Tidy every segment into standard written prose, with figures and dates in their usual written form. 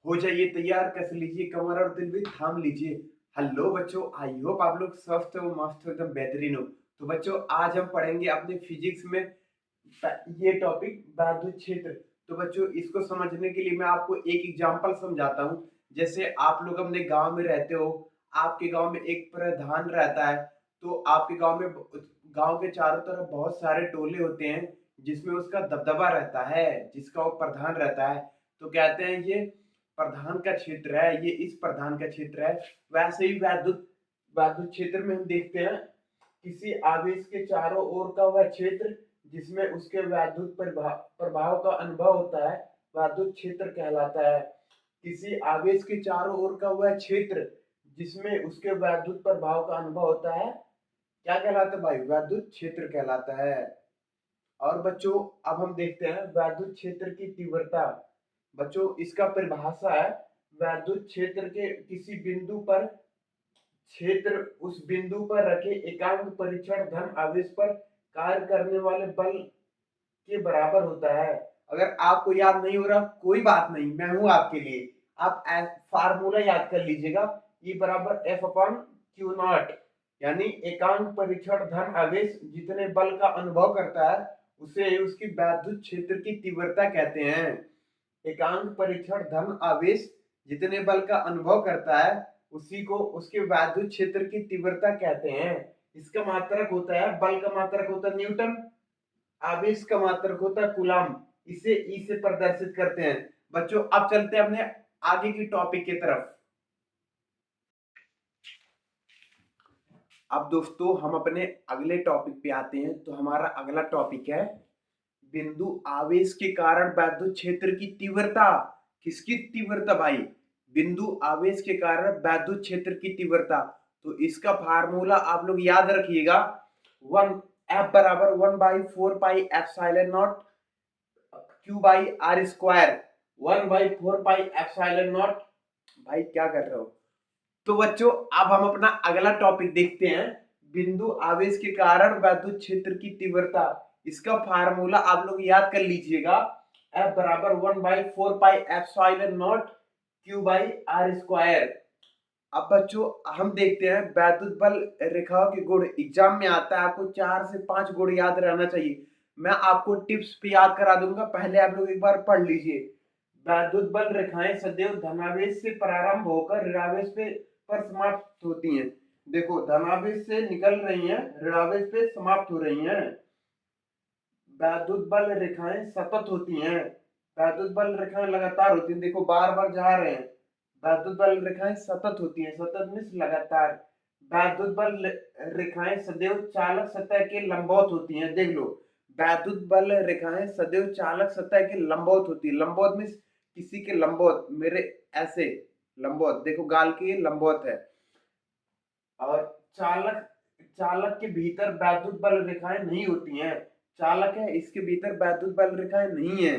हो जाइए तैयार, कस लीजिए कमर और दिल भी थाम लीजिए। हेलो बच्चों, आई होप आप लोग स्वस्थ हो, मस्त हो, एकदम बेहतरीन हो। तो बच्चों, आज हम पढ़ेंगे अपने फिजिक्स में ये टॉपिक वैद्युत क्षेत्र। तो बच्चों, इसको समझने के लिए मैं आपको एक एग्जांपल समझाता हूँ। जैसे आप लोग अपने गांव में रहते हो, आपके गांव में एक प्रधान रहता है। तो आपके गांव के चारों तरफ बहुत सारे टोले होते हैं, जिसमें उसका दबदबा रहता है, जिसका वो प्रधान रहता है। तो कहते हैं ये प्रधान का क्षेत्र है, ये इस प्रधान का क्षेत्र है। वैसे ही वैद्युत वैद्युत क्षेत्र में हम देखते हैं किसी आवेश के चारों ओर का वह क्षेत्र जिसमें उसके वैद्युत प्रभाव का अनुभव होता है, वैद्युत क्षेत्र कहलाता है। किसी आवेश के चारों ओर का वह क्षेत्र जिसमें उसके वैद्युत प्रभाव का अनुभव होता है, क्या कहलाता है भाई? वैद्युत क्षेत्र कहलाता है। और बच्चों, अब हम देखते हैं वैद्युत क्षेत्र की तीव्रता। बच्चों, इसका परिभाषा है वैद्युत क्षेत्र के किसी बिंदु पर क्षेत्र उस बिंदु पर रखे एकांक परीक्षण धन आवेश पर कार्य करने वाले बल के बराबर होता है। अगर आपको याद नहीं हो रहा, कोई बात नहीं, मैं हूं आपके लिए। आप फार्मूला याद कर लीजिएगा, E बराबर एफ अपॉन क्यू नॉट। यानी एकांक परीक्षण धन आवेश जितने बल का अनुभव करता है, उसे उसकी वैद्युत क्षेत्र की तीव्रता कहते हैं। एकांक परीक्षण धन आवेश जितने बल का अनुभव करता है, उसी को उसके वैद्युत क्षेत्र की तीव्रता कहते हैं। इसका मात्रक होता है, बल का मात्रक होता है न्यूटन, आवेश का मात्रक होता है कूलम। इसे ई से प्रदर्शित करते हैं। बच्चों, अब चलते हैं अपने आगे की टॉपिक की तरफ। अब दोस्तों, हम अपने अगले टॉपिक पे आते हैं। तो हमारा अगला टॉपिक है बिंदु आवेश के कारण वैद्युत क्षेत्र की तीव्रता। किसकी तीव्रता भाई? बिंदु आवेश के कारण वैद्युत क्षेत्र की तीव्रता। तो इसका फार्मूला आप लोग याद रखिएगा, वन एफ बराबर 1/4 pi epsilon naught Q by R square. 1/4 pi epsilon naught. भाई क्या कर रहे हो? तो बच्चों, अब हम अपना अगला टॉपिक देखते हैं, बिंदु आवेश के कारण वैद्युत क्षेत्र की तीव्रता। इसका फार्मूला आप लोग याद कर लीजिएगा, F बराबर 1/4 pi epsilon naught Q by R square. अब बच्चों, हम देखते हैं वैद्युत बल रेखाओं के गुण। एग्जाम में आता है, आपको 4 से 5 गुण याद रहना चाहिए। मैं आपको टिप्स पे याद करा दूंगा, पहले आप लोग एक बार पढ़ लीजिए। वैद्युत बल रेखाएं सदैव धनावेश से प्रारंभ होकर ऋणावेश पर समाप्त होती हैं। देखो, धनावेश से निकल रही हैं, ऋणावेश पे समाप्त हो रही हैं। वैद्युत बल रेखाएं सतत होती हैं, वैद्युत बल रेखाएं लगातार होती हैं। देखो, बार बार जा रहे हैं। वैद्युत बल रेखाएं सतत होती हैं, सतत मीन्स लगातार। वैद्युत बल रेखाएं सदैव चालक सतह के लंबवत होती हैं। देख लो, वैद्युत बल रेखाएं सदैव चालक सतह के लंबवत होती है। लंबवत मीन्स किसी के लंबवत, मेरे ऐसे लंबवत, देखो गाल के लंबवत है। और चालक चालक के भीतर वैद्युत बल रेखाएं नहीं होती हैं। चालक है, इसके भीतर वैद्युत बल रेखाएं नहीं है।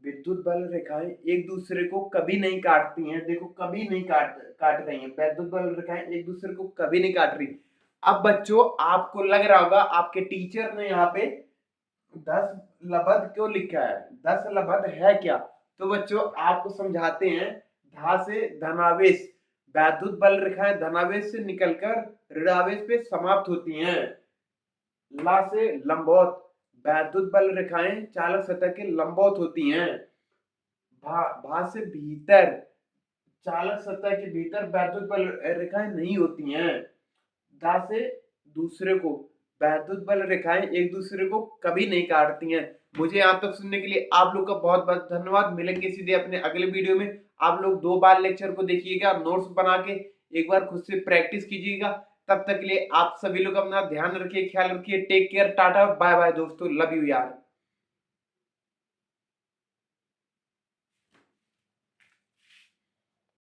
विद्युत बल रेखाएं एक दूसरे को कभी नहीं काटती हैं। देखो, कभी नहीं काट रही हैं। वैद्युत बल रेखाएं एक दूसरे को कभी नहीं काट रही। अब बच्चों, आपको लग रहा होगा आपके टीचर ने यहाँ पे 10 लबद क्यों लिखा है? 10 लबद है क्या? तो बच्चों, आपको समझाते हैं। धा से धनावेश, वैद्युत बल रेखाएं धनावेश से निकलकर ऋणावेश पे समाप्त होती हैं। ला से लंबवत, वैद्युत बल रेखाएं चालक सतह के लंबवत होती हैं। भा से भीतर, चालक सतह के भीतर वैद्युत बल रेखाएं नहीं होती हैं। दा से दूसरे को, वैद्युत बल रेखाएं एक दूसरे को कभी नहीं काटती हैं। मुझे यहाँ तक सुनने के लिए आप लोग का बहुत बहुत धन्यवाद। मिलेंगे सीधे अपने अगले वीडियो में। आप लोग 2 बार लेक्चर को देखिएगा, नोट्स बना के एक बार खुद से प्रैक्टिस कीजिएगा। तब तक के लिए आप सभी लोग अपना ध्यान रखिए, ख्याल रखिए। Take care, tata bye bye दोस्तों, लव यू यार।